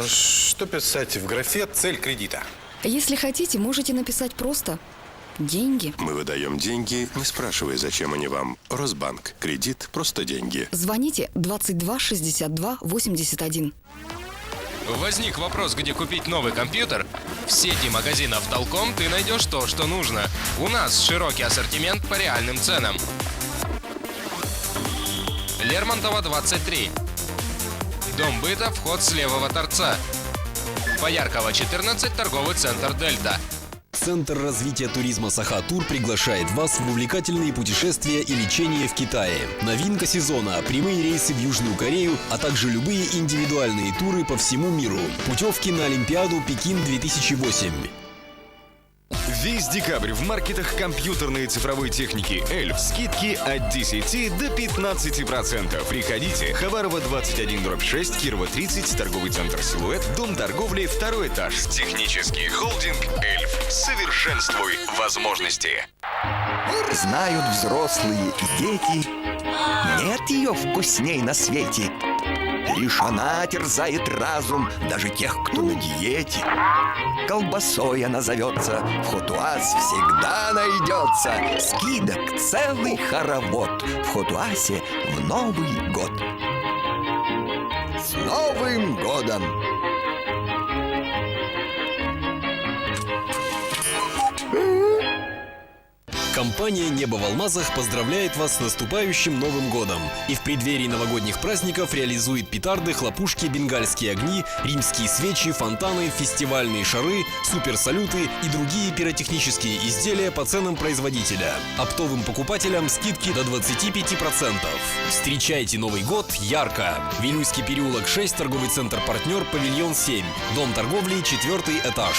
Что писать в графе «Цель кредита»? Если хотите, можете написать просто «деньги». Мы выдаем деньги, не спрашивая, зачем они вам. Росбанк. Кредит – просто деньги. Звоните 22 62 81. Возник вопрос, где купить новый компьютер? В сети магазинов Толком ты найдешь то, что нужно. У нас широкий ассортимент по реальным ценам. Лермонтова, 23. Дом быта, вход с левого торца. Пояркова, 14, торговый центр «Дельта». Центр развития туризма «Саха-Тур» приглашает вас в увлекательные путешествия и лечение в Китае. Новинка сезона – прямые рейсы в Южную Корею, а также любые индивидуальные туры по всему миру. Путевки на Олимпиаду Пекин 2008. Весь декабрь в маркетах компьютерной и цифровой техники «Эльф» скидки от 10 до 15%. Приходите. Хабарова, 21/6, Кирова, 30, торговый центр «Силуэт», дом торговли, 2-й этаж. Технический холдинг «Эльф». Совершенствуй возможности. Знают взрослые и дети, нет ее вкусней на свете. Лишь она терзает разум даже тех, кто на диете. Колбасой она зовется, в Хотуаз всегда найдется скидок целый хоровод в Хотуасе в Новый год. С Новым годом! Компания «Небо в алмазах» поздравляет вас с наступающим Новым годом и в преддверии новогодних праздников реализует петарды, хлопушки, бенгальские огни, римские свечи, фонтаны, фестивальные шары, суперсалюты и другие пиротехнические изделия по ценам производителя. Оптовым покупателям скидки до 25%. Встречайте Новый год ярко! Вилюйский переулок 6, торговый центр «Партнер», павильон 7, дом торговли, 4-й этаж.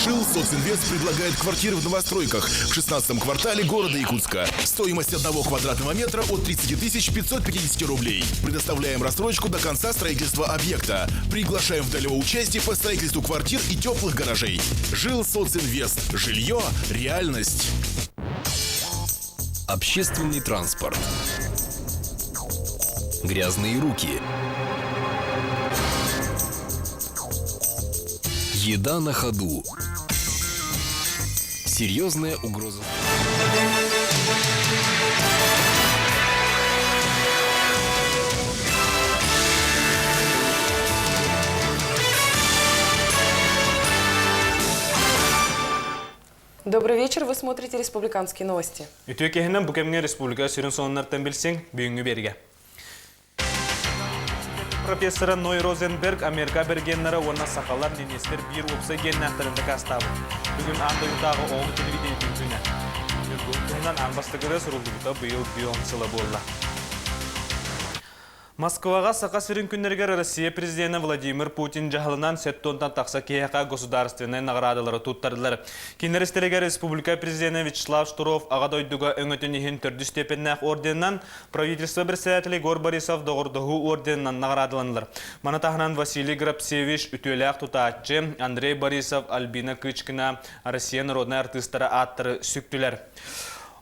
Жилсоцинвест предлагает квартиры в новостройках в 16-м квартале города Якутска. Стоимость 1 квадратного метра от 30 550 рублей. Предоставляем рассрочку до конца строительства объекта. Приглашаем в дальнего участия по строительству квартир и теплых гаражей. Жилсоцинвест. Жилье – реальность. Общественный транспорт. Грязные руки. Еда на ходу. Серьезная угроза. Добрый вечер, вы смотрите «Республиканские новости». Үтөкеһинен Букемге республика сөрін сонуннартан билсең, бүйіңі берге. Профессора Ной Розенберг Америка бергеннері онна сақалар ненестер бір опса геннәқтірінді қастабы. Бүгін андығытағы оғы телевидениетін түні. Бүгіннен аңбастығыры сұрылдығыта бұйыл бүйонсылы болла. Москваға сақа сірін күннергер Россия президенті Владимир Путин жағылынан сеттонтан тақса кейіға государственной наградалары туттардылар. Кенерістелегер республика президенті Вячеслав Штуров ағадойдуға өңітінігін түрді степеннәқ орденнан правительство бірсәтілі Гор Борисов доғырдығы орденнан наградаланылар. Манатағынан Василий Грабсевич үтеләқ тұтатчы Андрей Борисов, Альбина Кычкина, Россия народный артистары аттыры сүктілер.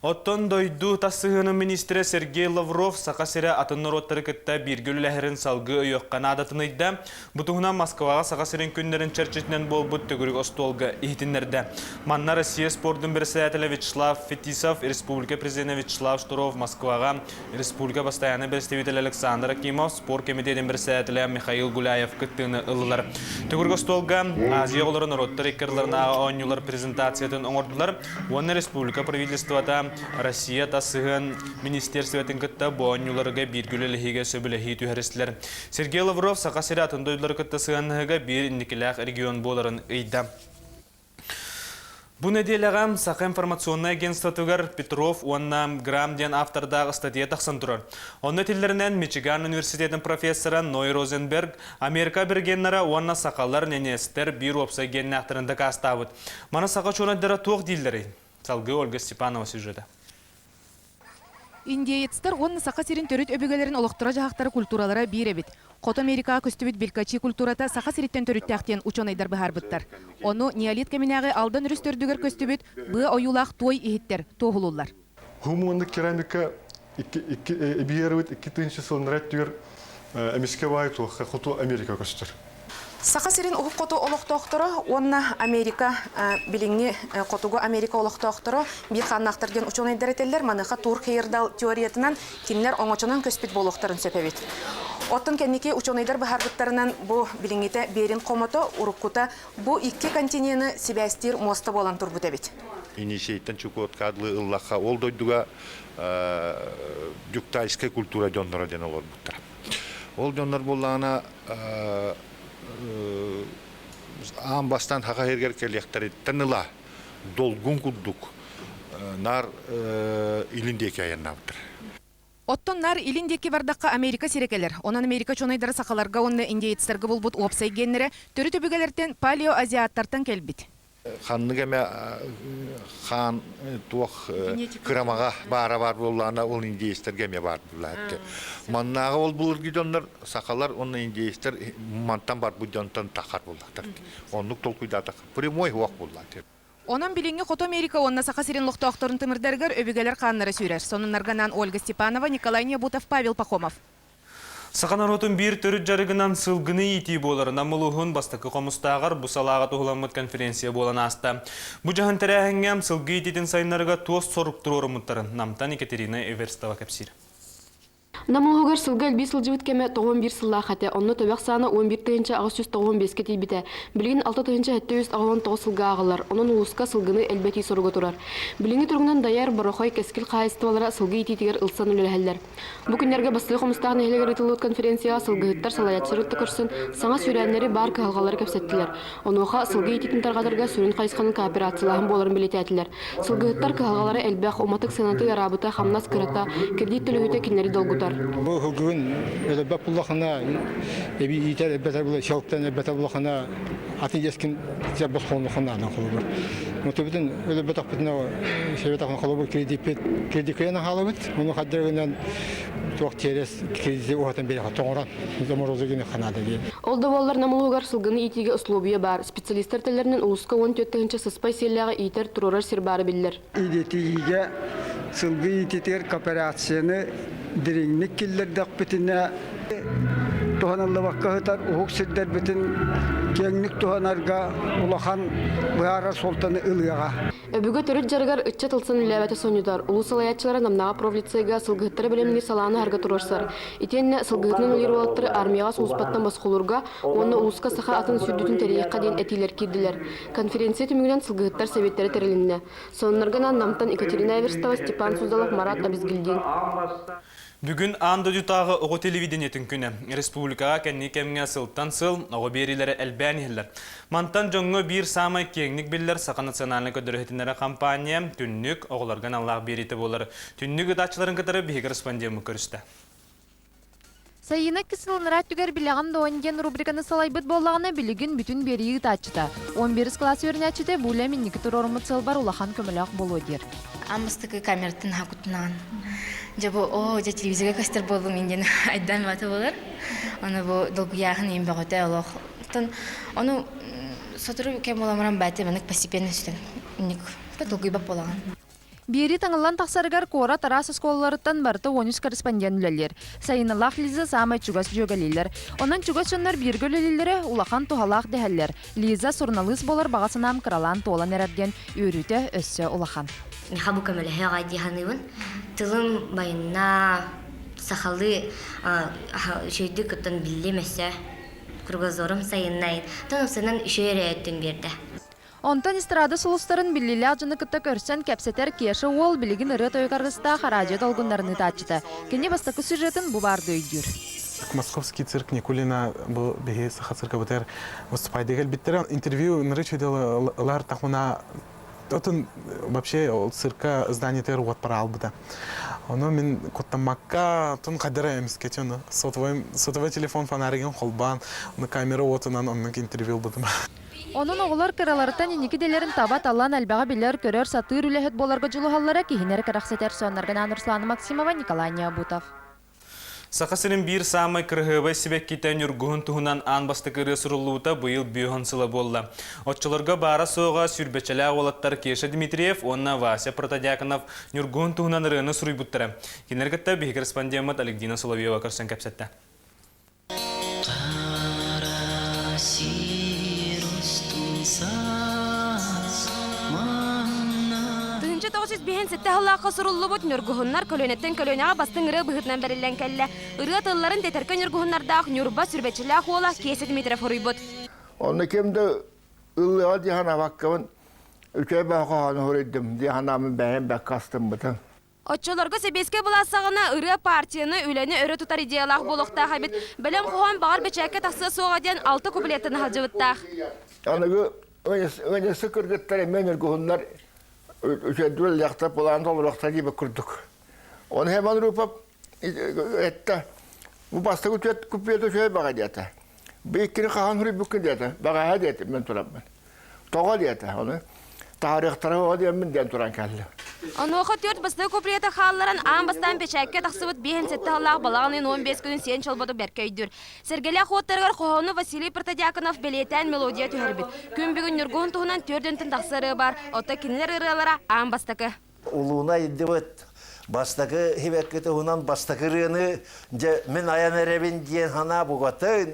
Оттон дойду тасығының министрі Сергей Лавров сақасыры атынныр оттары кітті бергіліләхерін салғы өйіққан адатыныйды. Бұтығына Москваға сақасырын күндерін чәрчетінен бол бұт түгірік остолғы ихтінлерді. Манна Россия спордың бір сәтілі Вячеслав Фетисов, Республика президенті Вячеслав Штуров Москваға, Республика бастаяны представитель Александр Акимов, спорт комитетін бір сәтілі Михаил Гуляев күттіні ылылар. Түгірік остолғы Азия оларын роттар еккерлеріна оңюлар презентациятын оңырдылар. Оны Республика правительствата Россия тасығын министерстветін күтті боңюларыға бергілілігі сөбілігі түйәрістілер. Сергей Лавров сақасыры атындойдылар күтті сығанығыға бір индекіләқ регион боларын ұйды. Бұл неделяға Сақа информационный агентство түгір Петров онна Грамден автордағы статья тақсан тұрар. Оны тілдерінен Мичиган университетінің профессоры Ной Розенберг Америка бергеннері онна сақалар ненестер бір опса генні ақтырынды қастауыд. Мана сақа чонаддары тоқ дейлдері. Салғы Ольга Степанова сюжеті. Индиецтер онны сақа серин төрет өбігелерін олықтыра жағақтары культуралара бейребет. Қот Америка көстібіт белкачи культурата сақа сериттен төреттәқтен учонайдар бұхар бұттар. Оны неолит кәмінәғі алдан үріс төрдігер көстібіт бұ ойулақ той ехеттер, тоғылулар. Хумуынды керамика бейребет 2000 сылынырат түгер эмиске бай туаққа құту Америка көстір. Сақа сирин уһуп қоту олықтоқтыры, онна Америка билиңни қотугу Америка олықтоқтыры бир қаннақтырген ученыйдар етелер, маныға тур хейрдал теориятынан кимнер оңочонан көспит болуқтарын сөпебет. Оттын кеннеке ученыйдар бахаргыттарынан бу билиңите берин қомото уруккута бу икки континені Себастир моста болан турбут эбит. Инисейттен чукоткадлы ыллаха ол дойдуга дюктайская культура жоннора ден олор буттар. Ол жоннор боллана аң бастан хаға ергер келектері тыныла долгун куддук нар илиндеки аяннабытыр. Оттон нар илиндеки бардаққа Америка сирекелер. Онан Америка чонайдары сақаларға онны индейетстергі болбут опсай геннері түрі төбігелерден палео-азиаттартан келбит. Ханны кеме хан туох кырамага бара бар боллана ол индейстер кеме бар булатты. Маннага ол булur гидоннар сакалар онны индейстер мантан бар будонтан тахар булдактыр. Оннук толкуйда так прямой вак буллатты. Онан билинги Хото Америка онна сақа сирен лохтоқторын тымырдергер өбігелер қаннары сүйрер. Сонынарганан Ольга Степанова, Николай Небутов, Павел Пахомов. Сақанаротын бір түрі жарығынан сылғыны еті болыр. Намылуғын бастықы қомыстағыр бұсалаға тұғыламыд конференция болан асты. Бұ жағын тәрәхінгем сылғы ететін сайынларға тост сорып тұру мұттарын. Намтан Екатерина Эверстова кәпсір. Намылугар сылгал бис сылжыбыт кеме 91 сылла хате, онны төбәк саны 11 тыгынча 995 ке тибите. Билген 6 тыгынча 799 сылга агылар. Онын улуска сылгыны элбети соруга турар. Билген тургунан даяр барохой кескил кайыстыбалара сылгы ититигер ылсан үлеләһәлләр. Бу күннәргә бастылы хомустагы нәһилегә ритылыт конференция сылгыттар салаятчыры тыкырсын, саңа сүрәннәре бар калгалар кепсеттиләр. Онуха сылгы ититин таргатырга сүрен кайысканын кооперацияларын боларын билетәтиләр. Сылгыттар калгалары элбәх оматык сенаты арабыта хамнас кырата кредит төлөтө кинәри долгутар. Bu hukukun öyle bapullahına ebi iter ebbeter bula şalktan ebbeter bulahına atın yeskin cebos konulahına nakılır. Mutlubun öyle betak bitne şeybetak nakılır kredi kıyana halıbıt. Onu haddırgından çok teres kredi oğatan beri toğran. Zamorozu günü kanada diye. Olda bollar namulugar sılgını itiga uslubiya bar. Spesialistler tellerinin uluska 14-tığınca sıspay sellağı iter turorar sirbari biller. İdetiğe sılgı ititer kooperasyonu Diringlik killer dakbetine tohanalla vakkahatar uhuk sidder betin kenglik tohanarga ulahan bihara sultanı ılyaga. Öbüge törüt jargar ıtça tılsın ilabete sonudar. Ulu salayatçılara namnağa provlitsayga sılgıhtara bilimli salağını harga turorsar. İtenne sılgıhtının uliru olatları armiyaga soğuspattan baskulurga, onu uluska saha atın sürdütün teriyekka den etiler kirdiler. Konferensiya tümügünen sılgıhtar sebetleri terelinne. Sonlarganan namtan Ekaterina Эверстова, Степан Суздалов, Марат Абизгилдин. Бүгін аңды дютағы оғы телевидениетін күні. Республикаға кәнне кәміңе сылттан сыл, оғы берілері әлбәнелер. Мантан жоңғы бір самай кеңнік білдер Сақа национальный көдірігетінері компания түннік оғыларған Аллах береті болыр. Түннік ұдатшыларын кітары бейгі респондиумы көрісті. Сайына кісілінара түгер біліған доғынген рубриканы салайбыт болағына білігін бүтін берейі тачыта. 11 класс өрінәчіде бұлі меннекі тұр орымыт сылбар улахан көміліғ болу дер. Амыстықы камерттың хақытынан. Жабы, жа телевизиға кастер болдым енден айдан баты болыр. Оны бұл долгияғын ең бәғыты олық. Оны сотыры кәм оламыран бәті мәнік постепенно сүтін. Долгый бап болаған. Бери таңылан тақсарығар кора тарас сколаларыттан барты 13 корреспондент үлелер. Сайынылақ Лиза самай чугас жөгалелер. Онан чугас жонлар біргі үлелері улахан тухалақ дәхәллер. Лиза сұрналыс болар бағасынам қыралан толан әрәдген өріті өссі улахан. Хабу көмелі ғайди ханығын. Тылым байына сақалы шөйді күттін білемесі. Кұрғызорым сайынайын. Тонысынан үшері әттін берді. Онтан эстрада сулустарын биллилі ажыны кытта көрсен кәпсетер кеші ол білігін ұры тойқарғыста харажет олғындарыны тачыта. Кене бастақы сюжетін бұл барды өйдір. Московский цирк Никулина был беге саха цирка бутер выступает. Биттер интервью нарычидел лар тахуна. Тотun вообще цирка здание тер вот парал буда. Оно мен коттамакка тон кадера эмскетен. Сотовый телефон фонареген холбан. На камеру вот он интервью будем. Onun oğullar kıralarıtan iniki delerin tabat Allah'ın elbağa biller körör satır ülehet bolarga juluhallara kihineri karakseter sonlargan Anurslana Maksimova, Nikolay Nябутов. Сақасының бір самай кірғыбай себек кетен үргіғын тұғынан аң басты кірі сұрылуыта бұйыл бүйіғын сылы болды. Отчыларға бара соға сүрбечелі олаттар Кеша Дмитриев, онна Вася Протодяконов үргіғын тұғынан рыны сұрый бұттыры. Кенергітті бейгі корреспондент Александра Соловьева көрсен кәпсетті. bihen sette halaqa surulubut nurguhunnar kölönetten kölönağa bastın ırı bıhıtnan berillen kelle. Irı atılların teterken nurguhunnardağ nurba sürbeçilağ ola keset metre foruyubut. Onu kimde ıllığa dihana bakkavın üçe bakağını horiddim. Dihanamın behem bakkastım bıtın. Otçolarga sebeske bulasağına ırı partiyаны üleni örü tutar idealaq boluqtağ habit. Bilem qoğan bağır beçekke taqsı soğadiyan 6 kubiletini halcıvıttağ. Anıgı önce sıkır gıttari menir guhunlar üçe düvel yaktap olan doluraqta gibi kurduk. Onu hemen rupap etti. Bu bastı kütüet kupiyete şöyle bağa diyete. Bir ikini kahan huri bükün diyete. Bağa ha diyete ben turam ben. Toğa diyete onu. Tarih tarafı diye ben diyen turan kelli. Onu oqat dört bastığı kupriyete xallaran ağın bastan beçekke taqsıbıt bihen sette hallaq balağının 15 günün sen çalbadu berkeydir. Sergele xoğutlargar qoğunu Vasiliy Protodyakonov beleten melodiya tüherbit. Gün bugün nürguğun tuğunan tördöntin taqsarı var. Ota kinler ırılara ağın bastakı. Uluğuna iddivet. Bastakı hibekketi hunan bastakı rığını men ayan erebin diyen hana bugatın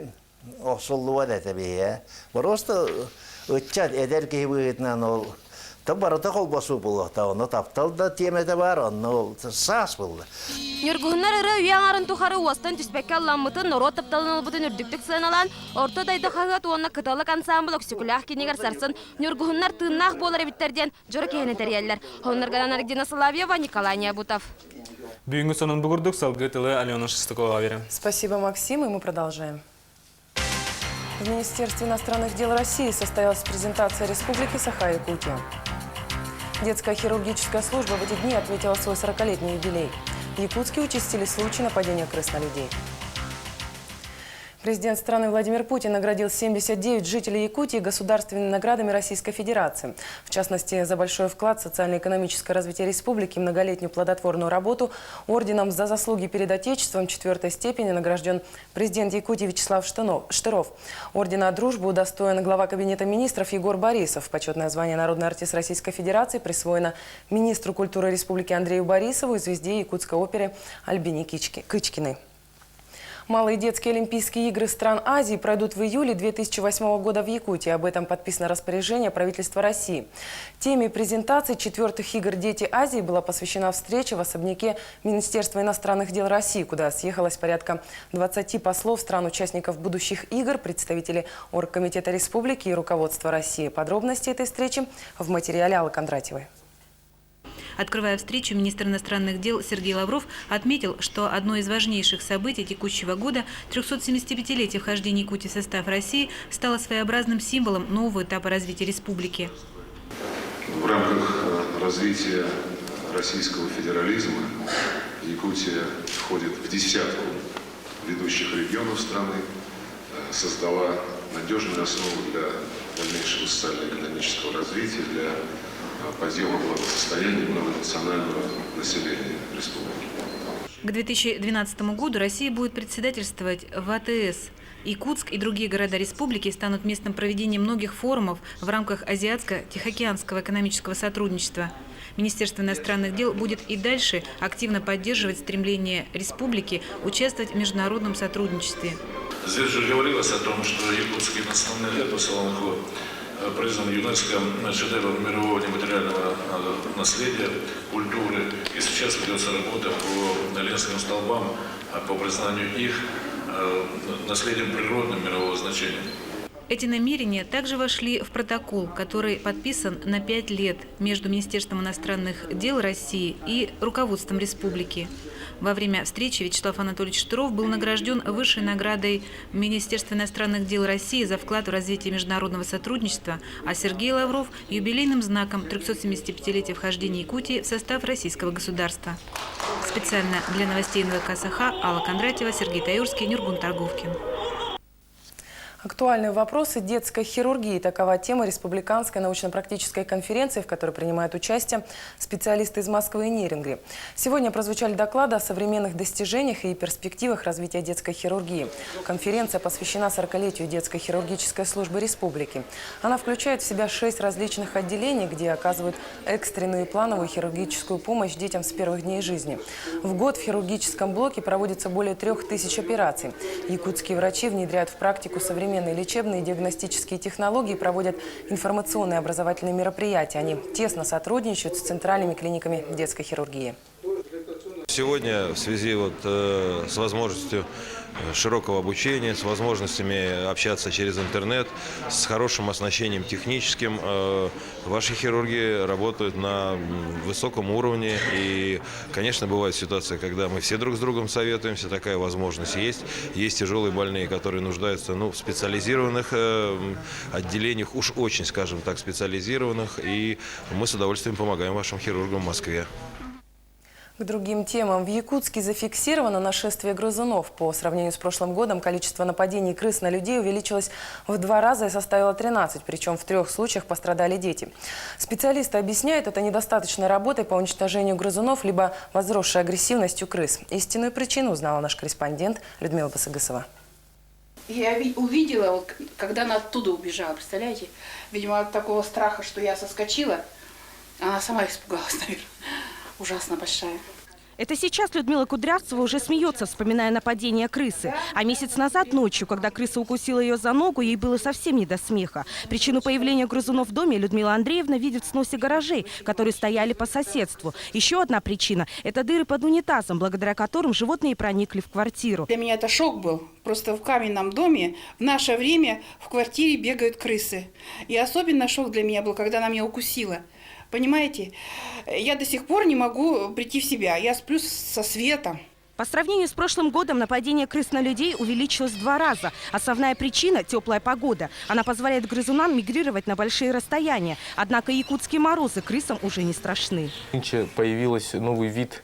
osulluğa da tabii ya. Просто ıççat eder ki hibekketinden ol. Tabi barata kol basu bulakta onu taptal da temete var onu sas buldu. Nürguhunlar ırı üyen arın tuharı uastan tüspekke allanmıtın noro taptalın olbudun ürdüktük sığınalan orta dayda xağıt onunla kıtalık ansambıl oksukulaq keniger sarsın Nürguhunlar tığınnaq bolar ebitterden jora kehine teriyerler. Honlarganan Argdina Соловьева, Николай Необутов. Бүгінгі сонын бұғырдық салғы тылы Алена Шестакова берем. Спасибо, Максим, и мы продолжаем. В Министерстве иностранных дел России состоялась презентация Республики Саха-Якутия. Детская хирургическая служба в эти дни отметила свой 40-летний юбилей. В Якутске участились случаи нападения крыс на людей. Президент страны Владимир Путин наградил 79 жителей Якутии государственными наградами Российской Федерации. В частности, за большой вклад в социально-экономическое развитие республики и многолетнюю плодотворную работу орденом за заслуги перед Отечеством 4-й степени награжден президент Якутии Вячеслав Штыров. Ордена «Дружбы» удостоен глава Кабинета министров Егор Борисов. Почетное звание «Народный артист Российской Федерации» присвоено министру культуры республики Андрею Борисову и звезде якутской оперы Альбине Кычкиной. Малые детские Олимпийские игры стран Азии пройдут в июле 2008 года в Якутии. Об этом подписано распоряжение правительства России. Теме презентации 4-х игр «Дети Азии» была посвящена встреча в особняке Министерства иностранных дел России, куда съехалось порядка 20 послов стран-участников будущих игр, представители Оргкомитета Республики и руководства России. Подробности этой встречи в материале Аллы Кондратьевой. Открывая встречу, министр иностранных дел Сергей Лавров отметил, что одно из важнейших событий текущего года, 375-летие вхождения Якутии в состав России, стало своеобразным символом нового этапа развития республики. В рамках развития российского федерализма Якутия входит в десятку ведущих регионов страны, создала надежную основу для дальнейшего социально-экономического развития, для подъема благосостояния многонационального населения республики. К 2012 году Россия будет председательствовать в АТС. Якутск и другие города республики станут местом проведения многих форумов в рамках Азиатско-Тихоокеанского экономического сотрудничества. Министерство иностранных дел будет и дальше активно поддерживать стремление республики участвовать в международном сотрудничестве. Здесь же говорилось о том, что якутский национальный эпос признан ЮНЕСКО шедевром мирового нематериального наследия, культуры. И сейчас ведется работа по Ленинским столбам, по признанию их наследием природным мирового значения. Эти намерения также вошли в протокол, который подписан на 5 лет между Министерством иностранных дел России и руководством республики. Во время встречи Вячеслав Анатольевич Штыров был награжден высшей наградой Министерства иностранных дел России за вклад в развитие международного сотрудничества, а Сергей Лавров – юбилейным знаком 375-летия вхождения Якутии в состав российского государства. Специально для новостей НВК «Саха» Алла Кондратьева, Сергей Таюрский, Нюргун Торговкин. Актуальные вопросы детской хирургии – такова тема республиканской научно-практической конференции, в которой принимают участие специалисты из Москвы и Неринги. Сегодня прозвучали доклады о современных достижениях и перспективах развития детской хирургии. Конференция посвящена 40-летию детской хирургической службы республики. Она включает в себя 6 различных отделений, где оказывают экстренную и плановую хирургическую помощь детям с первых дней жизни. В год в хирургическом блоке проводится более 3000 операций. Якутские врачи внедряют в практику современные современные лечебные и диагностические технологии проводят информационные и образовательные мероприятия. Они тесно сотрудничают с центральными клиниками детской хирургии. Сегодня в связи с возможностью широкого обучения, с возможностями общаться через интернет, с хорошим оснащением техническим, ваши хирурги работают на высоком уровне. И, конечно, бывают ситуации, когда мы все друг с другом советуемся, такая возможность есть. Есть тяжелые больные, которые нуждаются в специализированных отделениях, уж очень, скажем так, специализированных. И мы с удовольствием помогаем вашим хирургам в Москве. К другим темам. В Якутске зафиксировано нашествие грызунов. По сравнению с прошлым годом количество нападений крыс на людей увеличилось в 2 раза и составило 13. Причем в 3 случаях пострадали дети. Специалисты объясняют это недостаточной работой по уничтожению грызунов, либо возросшей агрессивностью крыс. Истинную причину узнала наш корреспондент Людмила Басыгысова. Я увидела, когда она оттуда убежала, представляете? Видимо, от такого страха, что я соскочила, она сама испугалась, наверное. Ужасно большая. Это сейчас Людмила Кудрявцева уже смеется, вспоминая нападение крысы. А месяц назад ночью, когда крыса укусила ее за ногу, ей было совсем не до смеха. Причину появления грызунов в доме Людмила Андреевна видит в сносе гаражей, которые стояли по соседству. Еще одна причина – это дыры под унитазом, благодаря которым животные проникли в квартиру. Для меня это шок был. Просто в каменном доме в наше время в квартире бегают крысы. И особенно шок для меня был, когда она меня укусила. Понимаете, я до сих пор не могу прийти в себя. Я сплю со светом. По сравнению с прошлым годом нападение крыс на людей увеличилось в 2 раза. Основная причина – теплая погода. Она позволяет грызунам мигрировать на большие расстояния. Однако якутские морозы крысам уже не страшны. Нынче появился новый вид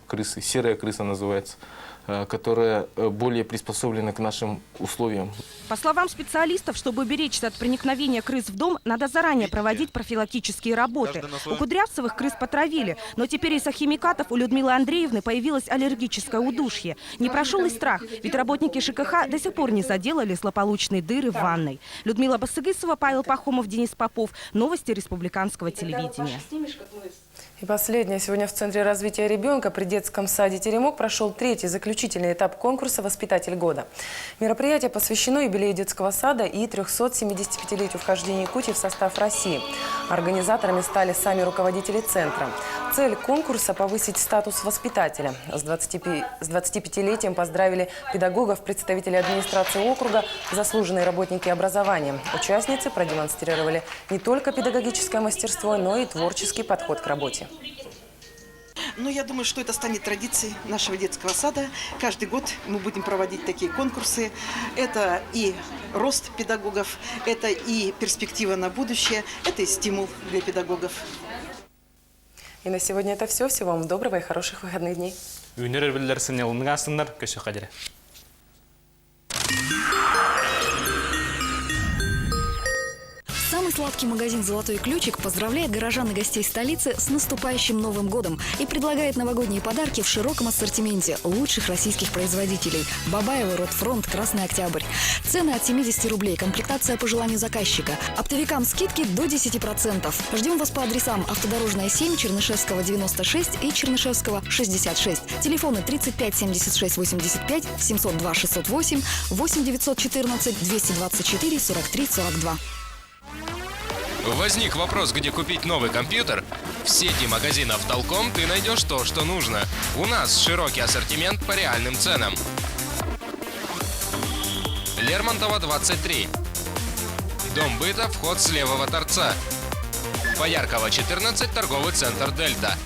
крысы, серая крыса называется, которая более приспособлена к нашим условиям. По словам специалистов, чтобы уберечься от проникновения крыс в дом, надо заранее проводить профилактические работы. У Кудрявцевых крыс потравили, но теперь из-за химикатов у Людмилы Андреевны появилось аллергическое удушье. Не прошел и страх, ведь работники ЖКХ до сих пор не заделали злополучные дыры в ванной. Людмила Басыгысова, Павел Пахомов, Денис Попов. Новости республиканского телевидения. И последнее. Сегодня в Центре развития ребенка при детском саде «Теремок» прошел 3-й заключительный этап конкурса «Воспитатель года». Мероприятие посвящено юбилею детского сада и 375-летию вхождения Якутии в состав России. Организаторами стали сами руководители центра. Цель конкурса – повысить статус воспитателя. С 25-летием поздравили педагогов, представителей администрации округа, заслуженные работники образования. Участницы продемонстрировали не только педагогическое мастерство, но и творческий подход к работе. Но я думаю, что это станет традицией нашего детского сада. Каждый год мы будем проводить такие конкурсы. Это и рост педагогов, это и перспектива на будущее, это и стимул для педагогов. И на сегодня это все. Всего вам доброго и хороших выходных дней. Самый сладкий магазин «Золотой ключик» поздравляет горожан и гостей столицы с наступающим Новым годом и предлагает новогодние подарки в широком ассортименте лучших российских производителей. Бабаево, Ротфронт, Красный Октябрь. Цены от 70 рублей, комплектация по желанию заказчика. Оптовикам скидки до 10%. Ждем вас по адресам: Автодорожная 7, Чернышевского 96 и Чернышевского 66. Телефоны 35 76 85, 702 608, 8 914 224 43 42. Возник вопрос, где купить новый компьютер? В сети магазинов «Талком» ты найдешь то, что нужно. У нас широкий ассортимент по реальным ценам. Лермонтова, 23. Дом быта, вход с левого торца. Пояркова, 14, торговый центр «Дельта».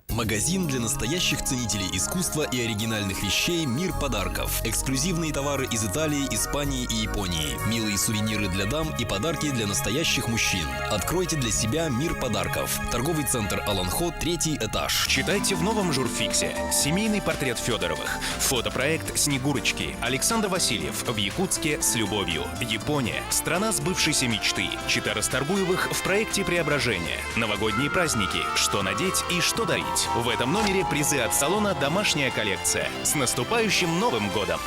Магазин для настоящих ценителей искусства и оригинальных вещей «Мир подарков». Эксклюзивные товары из Италии, Испании и Японии. Милые сувениры для дам и подарки для настоящих мужчин. Откройте для себя «Мир подарков». Торговый центр «Аланхо», 3-й этаж. Читайте в новом журфиксе. Семейный портрет Федоровых. Фотопроект «Снегурочки». Александр Васильев. В Якутске с любовью. Япония. Страна сбывшейся мечты. Чита Расторгуевых в проекте «Преображение». Новогодние праздники. Что надеть и что дарить. В этом номере призы от салона «Домашняя коллекция». С наступающим Новым годом!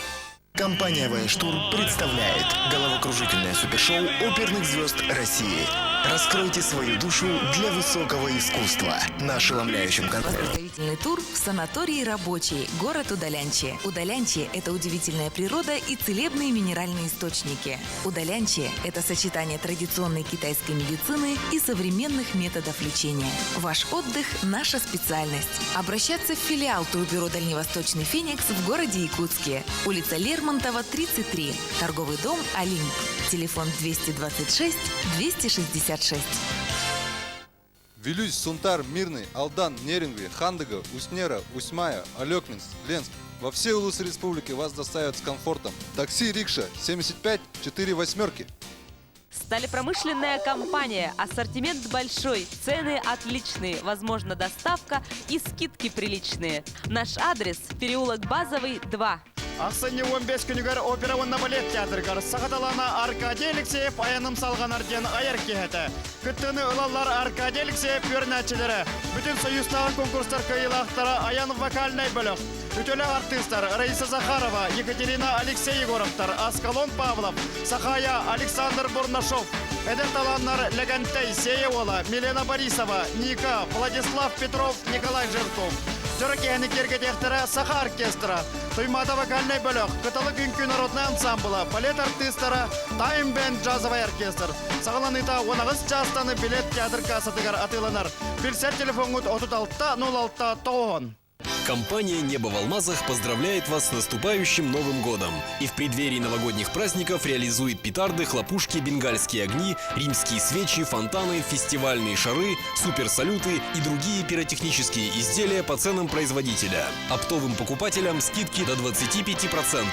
Компания «Вайнштурм» представляет головокружительное супершоу оперных звезд России. Раскройте свою душу для высокого искусства на ошеломляющем концерте. Подготовительный тур в санатории «Рабочий», город Удалянче. Удалянче – это удивительная природа и целебные минеральные источники. Удалянче – это сочетание традиционной китайской медицины и современных методов лечения. Ваш отдых – наша специальность. Обращаться в филиал турбюро «Дальневосточный Феникс» в городе Якутске. Улица Лермонтова, 33. Торговый дом «Олимп». Телефон 226 266. Вилюсь, Сунтар, Мирный, Алдан, Нерингви, Хандыга, Уснера, Усьмая, Алекминск, Ленск. Во все улусы республики вас доставят с комфортом. Такси «Рикша» 75 4 8. Сталепромышленная компания. Ассортимент большой, цены отличные, возможна доставка и скидки приличные. Наш адрес – переулок Базовый, 2. Ақсыне 15 күнігер операуынна балет театргар. Сағаталана Аркадий Алексеев аяным салған арден аяр кехеті. Күттіні ұлалар Аркадий Алексеев өрнәтчілері. Бүтін союзтағы конкурстар кайылақтары аян вокальный бөлік. Үтілі артистар Раиса Захарова, Екатерина Алексей Егоровтар, Аскалон Павлов, Сахая Александр Бурнашов. Эдер таланнар Легантей Сеевола, Милена Борисова, Ника, Владислав Петров, Николай Жирков. Жорокені кергедектері Саха оркестра, Туймата вокальный бөлік, Кытылы күнкі народный ансамбла, балет артистері, Тайм бенд джазовый оркестр. Сағаланыта онағыз джастаны билет театр кассатыгар атыланар. Билсет телефонгут 36 06 Компания «Небо в алмазах» поздравляет вас с наступающим Новым годом и в преддверии новогодних праздников реализует петарды, хлопушки, бенгальские огни, римские свечи, фонтаны, фестивальные шары, суперсалюты и другие пиротехнические изделия по ценам производителя. Оптовым покупателям скидки до 25%.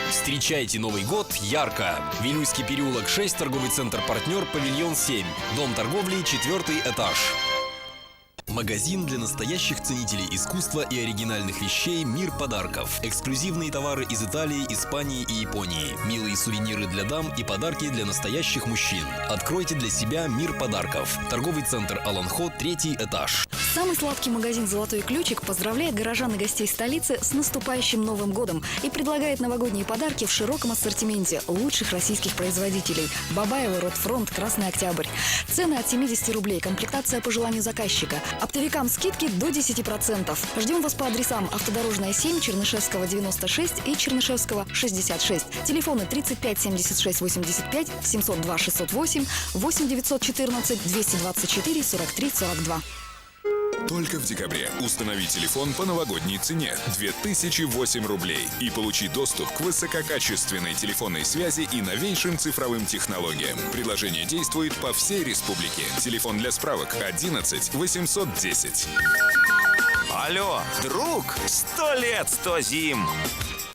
Встречайте Новый год ярко! Вилюйский переулок 6, торговый центр «Партнер», павильон 7, дом торговли, 4-й этаж. Магазин для настоящих ценителей искусства и оригинальных вещей «Мир подарков». Эксклюзивные товары из Италии, Испании и Японии. Милые сувениры для дам и подарки для настоящих мужчин. Откройте для себя «Мир подарков». Торговый центр «Аланхо», 3-й этаж. Самый сладкий магазин «Золотой ключик» поздравляет горожан и гостей столицы с наступающим Новым годом и предлагает новогодние подарки в широком ассортименте лучших российских производителей. Бабаево, Ротфронт, Красный Октябрь. Цены от 70 рублей, комплектация по желанию заказчика. Оптовикам скидки до 10%. Ждем вас по адресам: Автодорожная 7, Чернышевского 96 и Чернышевского 66. Телефоны 35 76 85, 702 608, 8 914 224 43 42. Только в декабре установи телефон по новогодней цене 2008 рублей и получи доступ к высококачественной телефонной связи и новейшим цифровым технологиям. Предложение действует по всей республике. Телефон для справок 11 810. Алло, друг, 100 лет, 100 зим.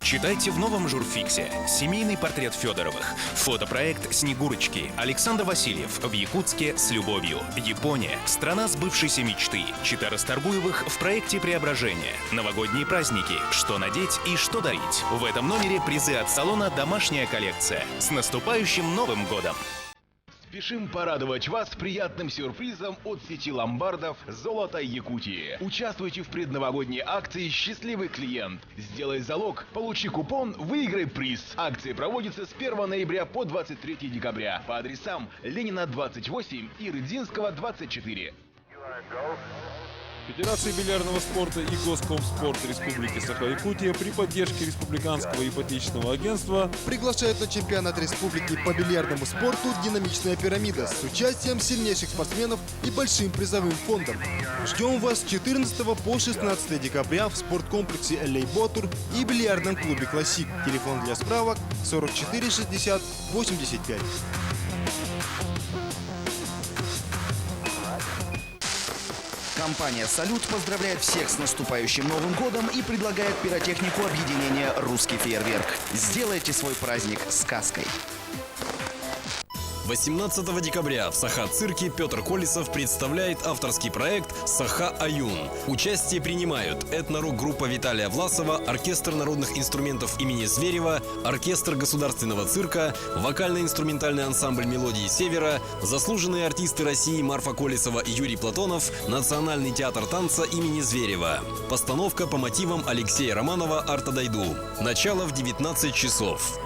Читайте в новом журфиксе «Семейный портрет Федоровых». Фотопроект «Снегурочки». Александр Васильев. В Якутске с любовью. Япония. Страна сбывшейся мечты. Чита Расторгуевых в проекте «Преображение». Новогодние праздники. Что надеть и что дарить. В этом номере призы от салона «Домашняя коллекция». С наступающим Новым годом! Спешим порадовать вас приятным сюрпризом от сети ломбардов «Золото Якутии». Участвуйте в предновогодней акции «Счастливый клиент». Сделай залог, получи купон, выиграй приз. Акция проводится с 1 ноября по 23 декабря по адресам Ленина 28 и Рыдзинского 24. Федерация бильярдного спорта и Госкомспорт Республики Саха-Якутия при поддержке Республиканского ипотечного агентства приглашают на чемпионат республики по бильярдному спорту «Динамичная пирамида» с участием сильнейших спортсменов и большим призовым фондом. Ждем вас с 14 по 16 декабря в спорткомплексе «Элей Ботур» и бильярдном клубе «Классик». Телефон для справок 44 60 85. Компания «Салют» поздравляет всех с наступающим Новым годом и предлагает пиротехнику объединения «Русский фейерверк». Сделайте свой праздник сказкой. 18 декабря в Саха-цирке Петр Колесов представляет авторский проект «Саха-Аюн». Участие принимают этно-рок-группа Виталия Власова, оркестр народных инструментов имени Зверева, оркестр государственного цирка, вокально-инструментальный ансамбль «Мелодии Севера», заслуженные артисты России Марфа Колесова и Юрий Платонов, Национальный театр танца имени Зверева. Постановка по мотивам Алексея Романова «Артадайду». Начало в 19 часов.